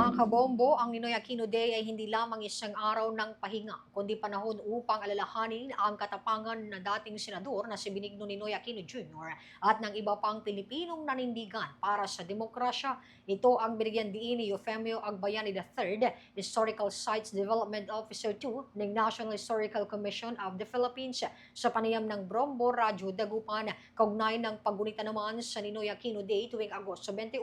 Mga kabombo, ang Ninoy Aquino Day ay hindi lamang isang araw ng pahinga, kundi panahon upang alalahanin ang katapangan na dating senador na si Benigno Ninoy Aquino Jr. at ng iba pang Pilipinong nanindigan para sa demokrasya. Ito ang binigyan diin ni Eufemio Agbayani III, Historical Sites Development Officer 2 ng National Historical Commission of the Philippines sa panayam ng Brombo Radyo Dagupan, kaugnay ng paggunita naman sa Ninoy Aquino Day tuwing Agosto 21.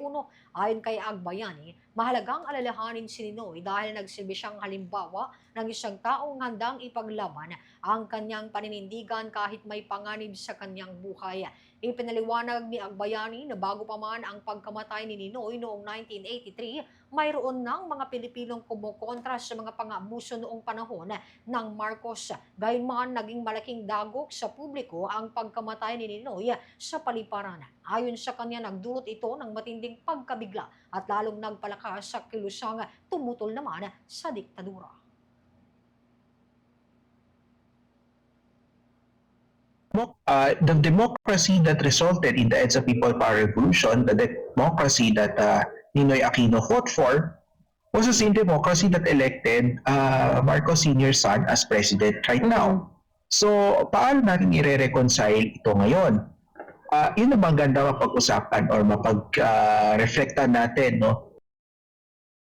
Ayon kay Agbayani, mahalagang alalahanin si Ninoy dahil nagsilbi siyang halimbawa ng isang taong handang ipaglaban ang kanyang paninindigan kahit may panganib sa kanyang buhay. Ipinaliwanag ni Agbayani na bago pa man ang pagkamatay ni Ninoy noong 1983, mayroon ng mga Pilipinong kumukontra sa mga pang-abuso noong panahon ng Marcos. Gayunman, naging malaking dagok sa publiko ang pagkamatay ni Ninoy sa paliparan. Ayon sa kanya, nagdulot ito ng matinding pagkabigla at lalong nagpalakas sa kilusang tumutol naman sa diktadura. The democracy that resulted in the EDSA People Power Revolution, the democracy that Ninoy Aquino fought for, was the same democracy that elected Marcos Sr.'s son as president right now. So, paano natin i-reconcile ito ngayon? Yun ang maganda mapag-usapan or mapag-reflectan natin, no?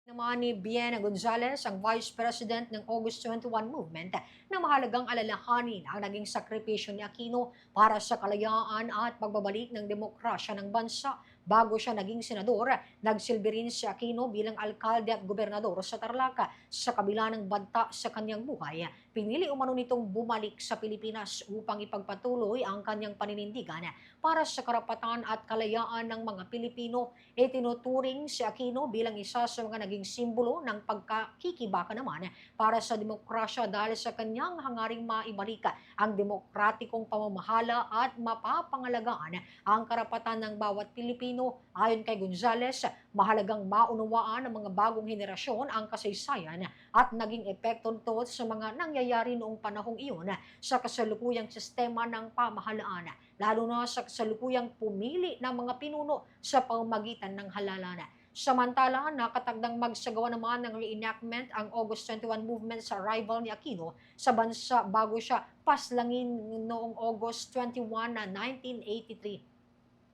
Naman ni Biena Gonzalez, ang Vice President ng August 21 Movement, na mahalagang alalahanin ang naging sakripisyo ni Aquino para sa kalayaan at pagbabalik ng demokrasya ng bansa. Bago siya naging senador, nagsilbi rin si Aquino bilang alkalde at gobernador sa Tarlac. Sa kabila ng banta sa kanyang buhay, pinili umano nitong bumalik sa Pilipinas upang ipagpatuloy ang kanyang paninindigan para sa karapatan at kalayaan ng mga Pilipino. Itinuturing si Aquino bilang isa sa mga naging simbolo ng pagkakikibaka naman para sa demokrasya dahil sa kanyang hangaring maibalik ang demokratikong pamamahala at mapapangalagaan ang karapatan ng bawat Pilipino. Ayon kay Gonzales, mahalagang maunawaan ng mga bagong henerasyon ang kasaysayan at naging epekto nito sa mga nangyayari noong panahong iyon sa kasalukuyang sistema ng pamahalaan, lalo na sa kasalukuyang pumili ng mga pinuno sa pamamagitan ng halalan. Samantala, nakatagdang magsagawa naman ng reenactment ang August 21 movement sa arrival ni Aquino sa bansa bago siya paslangin noong August 21 na 1983.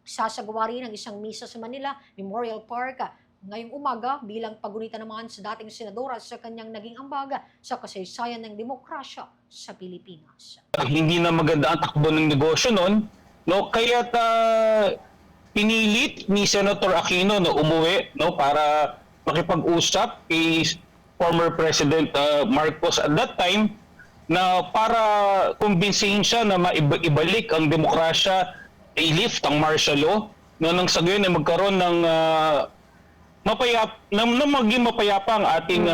Sasagawa rin ang isang misa sa Manila Memorial Park ngayong umaga bilang pagunita naman sa dating senador at sa kanyang naging ambag sa kasaysayan ng demokrasya sa Pilipinas. Hindi na maganda ang takbo ng negosyo noon, no? Kaya pinilit ni Senator Aquino na umuwi, no, para makipag-usap kay former President Marcos at that time na para kumbinsihin siya na maibalik ang demokrasya, i-lift ang martial law, no, nang sa gayon ay magkaroon ng maging mapayapa ang ating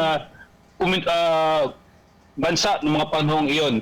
bansa ng mga panahong iyon.